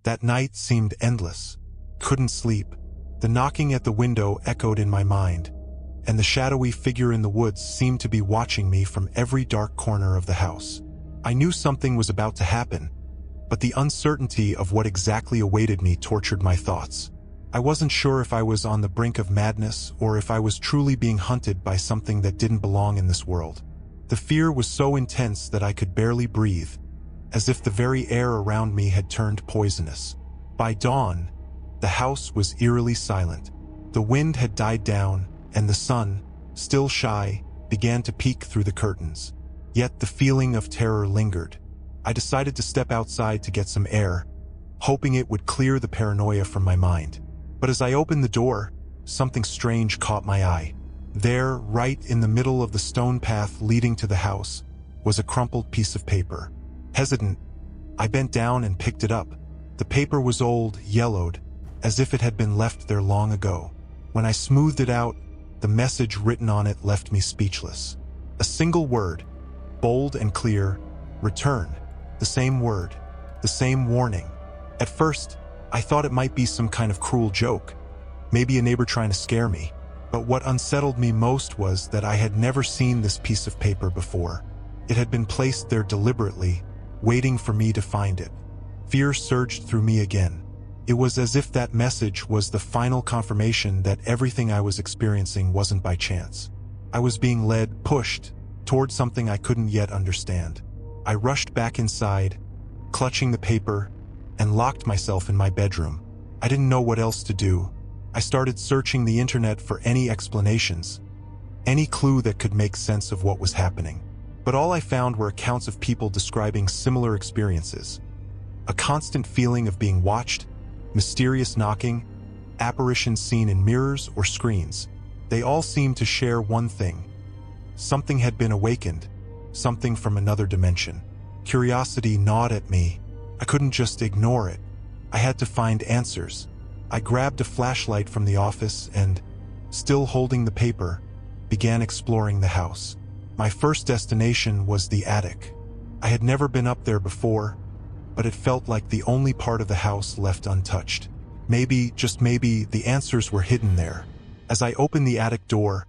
That night seemed endless. Couldn't sleep. The knocking at the window echoed in my mind, and the shadowy figure in the woods seemed to be watching me from every dark corner of the house. I knew something was about to happen, but the uncertainty of what exactly awaited me tortured my thoughts. I wasn't sure if I was on the brink of madness or if I was truly being hunted by something that didn't belong in this world. The fear was so intense that I could barely breathe, as if the very air around me had turned poisonous. By dawn, the house was eerily silent. The wind had died down, and the sun, still shy, began to peek through the curtains. Yet the feeling of terror lingered. I decided to step outside to get some air, hoping it would clear the paranoia from my mind. But as I opened the door, something strange caught my eye. There, right in the middle of the stone path leading to the house, was a crumpled piece of paper. Hesitant, I bent down and picked it up. The paper was old, yellowed, as if it had been left there long ago. When I smoothed it out, the message written on it left me speechless. A single word, bold and clear: return. The same word, the same warning. At first, I thought it might be some kind of cruel joke, maybe a neighbor trying to scare me. But what unsettled me most was that I had never seen this piece of paper before. It had been placed there deliberately, waiting for me to find it. Fear surged through me again. It was as if that message was the final confirmation that everything I was experiencing wasn't by chance. I was being led, pushed, toward something I couldn't yet understand. I rushed back inside, clutching the paper, and locked myself in my bedroom. I didn't know what else to do. I started searching the internet for any explanations, any clue that could make sense of what was happening. But all I found were accounts of people describing similar experiences. A constant feeling of being watched, mysterious knocking, apparitions seen in mirrors or screens. They all seemed to share one thing. Something had been awakened, something from another dimension. Curiosity gnawed at me. I couldn't just ignore it. I had to find answers. I grabbed a flashlight from the office and, still holding the paper, began exploring the house. My first destination was the attic. I had never been up there before, but it felt like the only part of the house left untouched. Maybe, just maybe, the answers were hidden there. As I opened the attic door,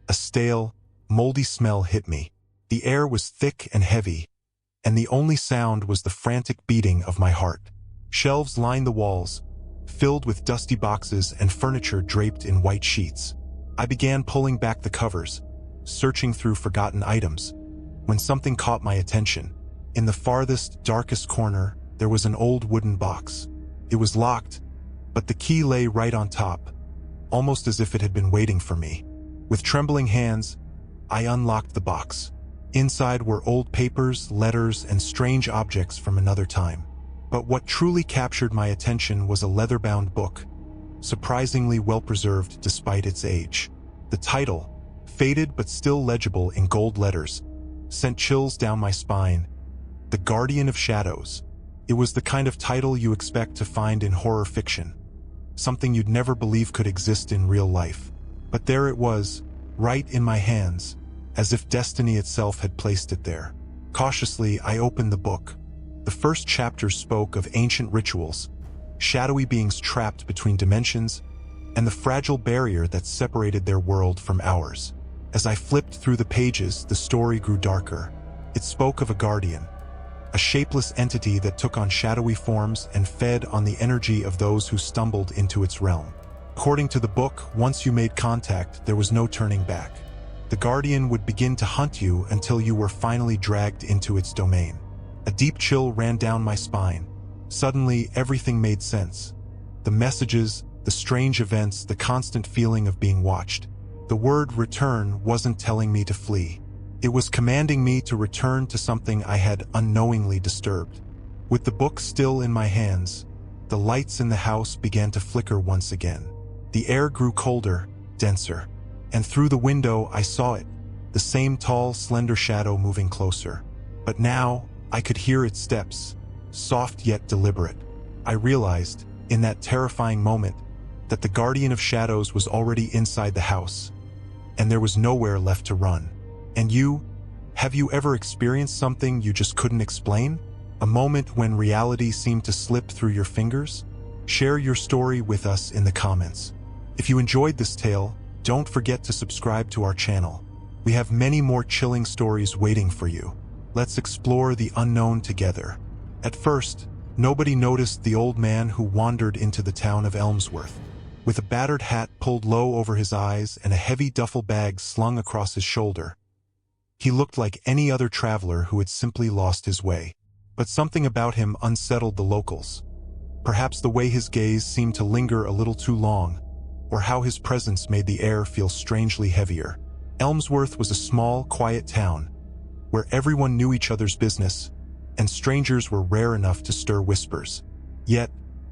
a stale, moldy smell hit me. The air was thick and heavy, and the only sound was the frantic beating of my heart. Shelves lined the walls, filled with dusty boxes and furniture draped in white sheets. I began pulling back the covers, searching through forgotten items, when something caught my attention. In the farthest, darkest corner, there was an old wooden box. It was locked, but the key lay right on top, almost as if it had been waiting for me. With trembling hands, I unlocked the box. Inside were old papers, letters, and strange objects from another time. But what truly captured my attention was a leather-bound book, surprisingly well-preserved despite its age. The title, faded but still legible in gold letters, sent chills down my spine. The Guardian of Shadows. It was the kind of title you expect to find in horror fiction, something you'd never believe could exist in real life. But there it was, right in my hands, as if destiny itself had placed it there. Cautiously, I opened the book. The first chapter spoke of ancient rituals, shadowy beings trapped between dimensions, and the fragile barrier that separated their world from ours. As I flipped through the pages, the story grew darker. It spoke of a guardian, a shapeless entity that took on shadowy forms and fed on the energy of those who stumbled into its realm. According to the book, once you made contact, there was no turning back. The guardian would begin to hunt you until you were finally dragged into its domain. A deep chill ran down my spine. Suddenly, everything made sense. The messages, the strange events, the constant feeling of being watched. The word return wasn't telling me to flee. It was commanding me to return to something I had unknowingly disturbed. With the book still in my hands, the lights in the house began to flicker once again. The air grew colder, denser, and through the window I saw it, the same tall, slender shadow moving closer. But now, I could hear its steps, soft yet deliberate. I realized, in that terrifying moment, that the Guardian of Shadows was already inside the house, and there was nowhere left to run. And you? Have you ever experienced something you just couldn't explain? A moment when reality seemed to slip through your fingers? Share your story with us in the comments. If you enjoyed this tale, don't forget to subscribe to our channel. We have many more chilling stories waiting for you. Let's explore the unknown together. At first, nobody noticed the old man who wandered into the town of Elmsworth. With a battered hat pulled low over his eyes and a heavy duffel bag slung across his shoulder, he looked like any other traveler who had simply lost his way. But something about him unsettled the locals. Perhaps the way his gaze seemed to linger a little too long, or how his presence made the air feel strangely heavier. Elmsworth was a small, quiet town, where everyone knew each other's business, and strangers were rare enough to stir whispers. Yet,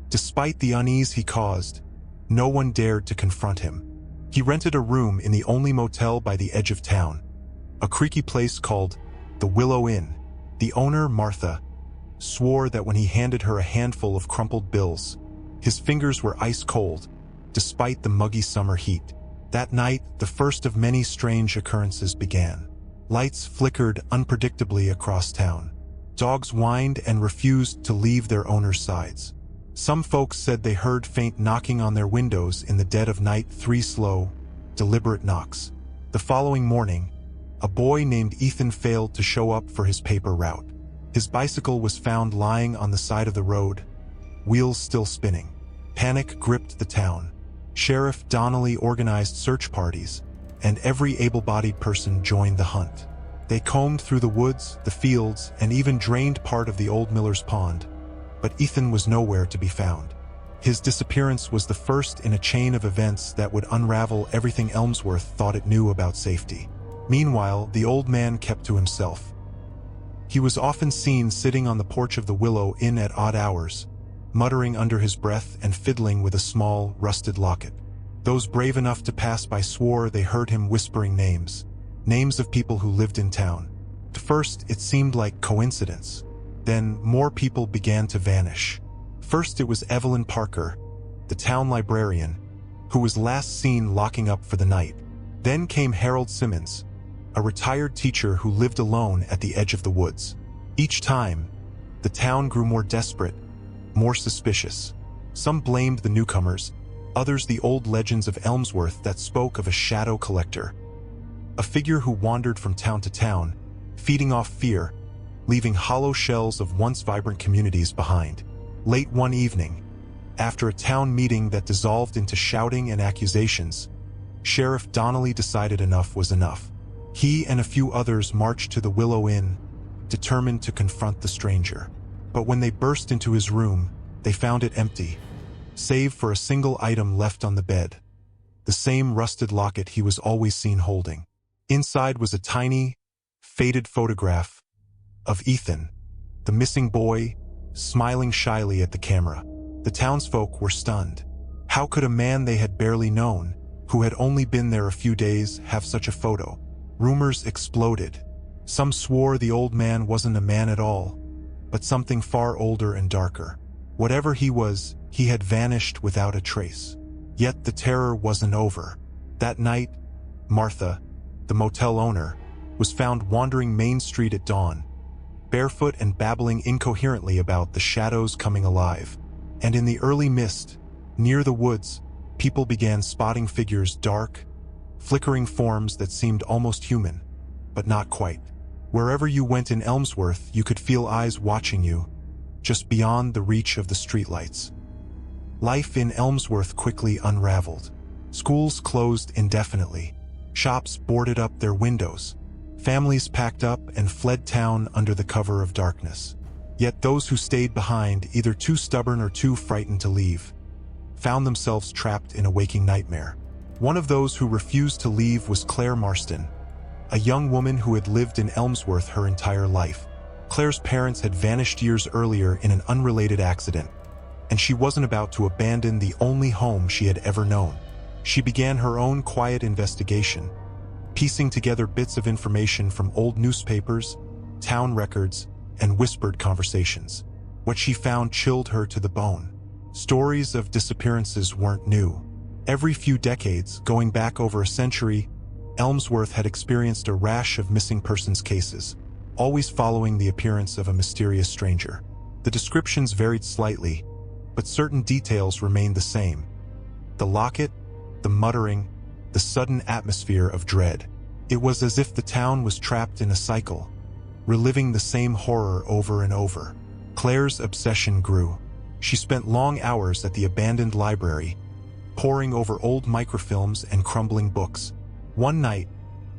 despite the unease he caused, no one dared to confront him. He rented a room in the only motel by the edge of town, a creaky place called the Willow Inn. The owner, Martha, swore that when he handed her a handful of crumpled bills, his fingers were ice cold, despite the muggy summer heat. That night, the first of many strange occurrences began. Lights flickered unpredictably across town. Dogs whined and refused to leave their owners' sides. Some folks said they heard faint knocking on their windows in the dead of night, 3 slow, deliberate knocks. The following morning, a boy named Ethan failed to show up for his paper route. His bicycle was found lying on the side of the road, wheels still spinning. Panic gripped the town. Sheriff Donnelly organized search parties, and every able-bodied person joined the hunt. They combed through the woods, the fields, and even drained part of the old miller's pond. But Ethan was nowhere to be found. His disappearance was the first in a chain of events that would unravel everything Elmsworth thought it knew about safety. Meanwhile, the old man kept to himself. He was often seen sitting on the porch of the Willow Inn at odd hours, muttering under his breath and fiddling with a small, rusted locket. Those brave enough to pass by swore they heard him whispering names of people who lived in town. At first, it seemed like coincidence. Then, more people began to vanish. First, it was Evelyn Parker, the town librarian, who was last seen locking up for the night. Then came Harold Simmons, a retired teacher who lived alone at the edge of the woods. Each time, the town grew more desperate, more suspicious. Some blamed the newcomers, others the old legends of Elmsworth that spoke of a shadow collector, a figure who wandered from town to town, feeding off fear, leaving hollow shells of once vibrant communities behind. Late one evening, after a town meeting that dissolved into shouting and accusations, Sheriff Donnelly decided enough was enough. He and a few others marched to the Willow Inn, determined to confront the stranger. But when they burst into his room, they found it empty, save for a single item left on the bed, the same rusted locket he was always seen holding. Inside was a tiny, faded photograph of Ethan, the missing boy, smiling shyly at the camera. The townsfolk were stunned. How could a man they had barely known, who had only been there a few days, have such a photo? Rumors exploded. Some swore the old man wasn't a man at all, but something far older and darker. Whatever he was, he had vanished without a trace. Yet the terror wasn't over. That night, Martha, the motel owner, was found wandering Main Street at dawn, barefoot and babbling incoherently about the shadows coming alive. And in the early mist, near the woods, people began spotting figures, dark, flickering forms that seemed almost human, but not quite. Wherever you went in Elmsworth, you could feel eyes watching you, just beyond the reach of the streetlights. Life in Elmsworth quickly unraveled. Schools closed indefinitely. Shops boarded up their windows. Families packed up and fled town under the cover of darkness. Yet those who stayed behind, either too stubborn or too frightened to leave, found themselves trapped in a waking nightmare. One of those who refused to leave was Claire Marston, a young woman who had lived in Elmsworth her entire life. Claire's parents had vanished years earlier in an unrelated accident, and she wasn't about to abandon the only home she had ever known. She began her own quiet investigation, piecing together bits of information from old newspapers, town records, and whispered conversations. What she found chilled her to the bone. Stories of disappearances weren't new. Every few decades, going back over a century, Elmsworth had experienced a rash of missing persons cases. always following the appearance of a mysterious stranger. The descriptions varied slightly, but certain details remained the same. The locket, the muttering, the sudden atmosphere of dread. It was as if the town was trapped in a cycle, reliving the same horror over and over. Claire's obsession grew. She spent long hours at the abandoned library, poring over old microfilms and crumbling books. One night,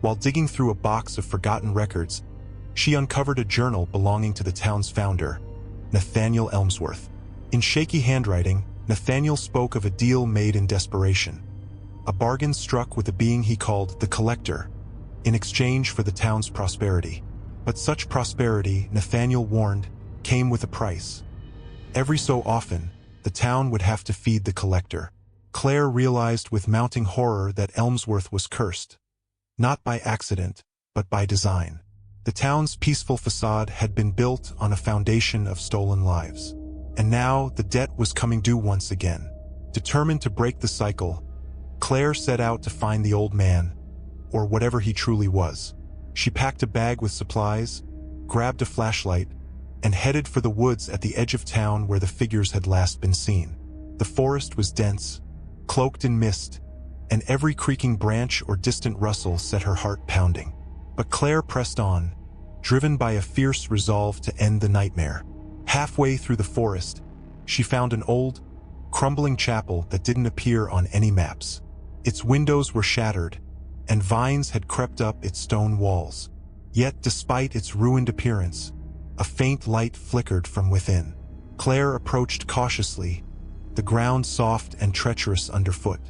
while digging through a box of forgotten records, she uncovered a journal belonging to the town's founder, Nathaniel Elmsworth. In shaky handwriting, Nathaniel spoke of a deal made in desperation, a bargain struck with a being he called the Collector, in exchange for the town's prosperity. But such prosperity, Nathaniel warned, came with a price. Every so often, the town would have to feed the Collector. Claire realized with mounting horror that Elmsworth was cursed, not by accident, but by design. The town's peaceful facade had been built on a foundation of stolen lives. And now the debt was coming due once again. Determined to break the cycle, Claire set out to find the old man, or whatever he truly was. She packed a bag with supplies, grabbed a flashlight, and headed for the woods at the edge of town where the figures had last been seen. The forest was dense, cloaked in mist, and every creaking branch or distant rustle set her heart pounding. But Claire pressed on, driven by a fierce resolve to end the nightmare. Halfway through the forest, she found an old, crumbling chapel that didn't appear on any maps. Its windows were shattered, and vines had crept up its stone walls. Yet, despite its ruined appearance, a faint light flickered from within. Claire approached cautiously, the ground soft and treacherous underfoot.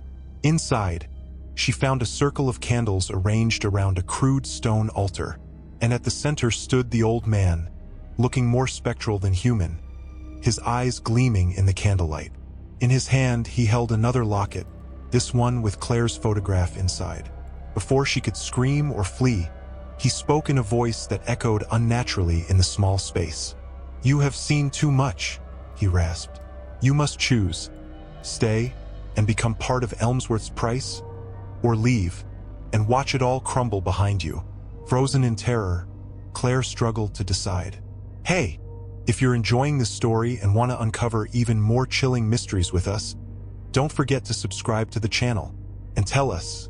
Inside, she found a circle of candles arranged around a crude stone altar, and at the center stood the old man, looking more spectral than human, his eyes gleaming in the candlelight. In his hand, he held another locket, this one with Claire's photograph inside. Before she could scream or flee, he spoke in a voice that echoed unnaturally in the small space. "You have seen too much," he rasped. "You must choose. Stay and become part of Elmsworth's price, or leave and watch it all crumble behind you." Frozen in terror, Claire struggled to decide. Hey, if you're enjoying this story and want to uncover even more chilling mysteries with us, don't forget to subscribe to the channel and tell us,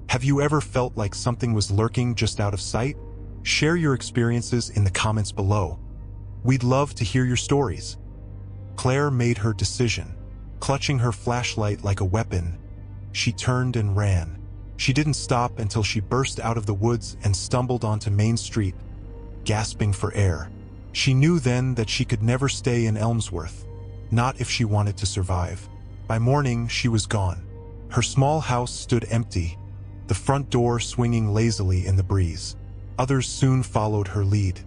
have you ever felt like something was lurking just out of sight? Share your experiences in the comments below. We'd love to hear your stories. Claire made her decision. Clutching her flashlight like a weapon, she turned and ran. She didn't stop until she burst out of the woods and stumbled onto Main Street, gasping for air. She knew then that she could never stay in Elmsworth, not if she wanted to survive. By morning, she was gone. Her small house stood empty, the front door swinging lazily in the breeze. Others soon followed her lead.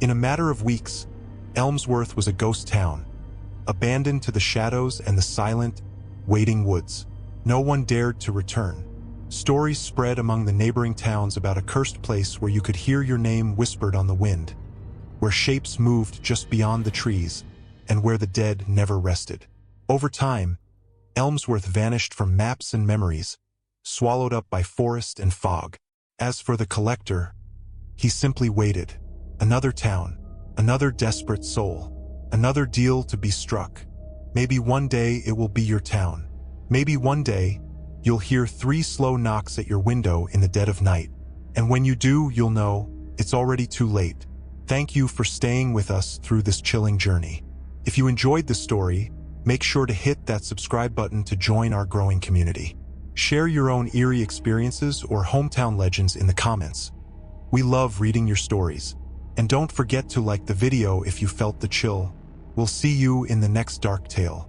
In a matter of weeks, Elmsworth was a ghost town, abandoned to the shadows and the silent, waiting woods. No one dared to return. Stories spread among the neighboring towns about a cursed place where you could hear your name whispered on the wind, where shapes moved just beyond the trees, and where the dead never rested. Over time, Elmsworth vanished from maps and memories, swallowed up by forest and fog. As for the Collector, he simply waited. Another town, another desperate soul, another deal to be struck. Maybe one day it will be your town. Maybe one day, you'll hear 3 slow knocks at your window in the dead of night. And when you do, you'll know it's already too late. Thank you for staying with us through this chilling journey. If you enjoyed this story, make sure to hit that subscribe button to join our growing community. Share your own eerie experiences or hometown legends in the comments. We love reading your stories. And don't forget to like the video if you felt the chill. We'll see you in the next dark tale.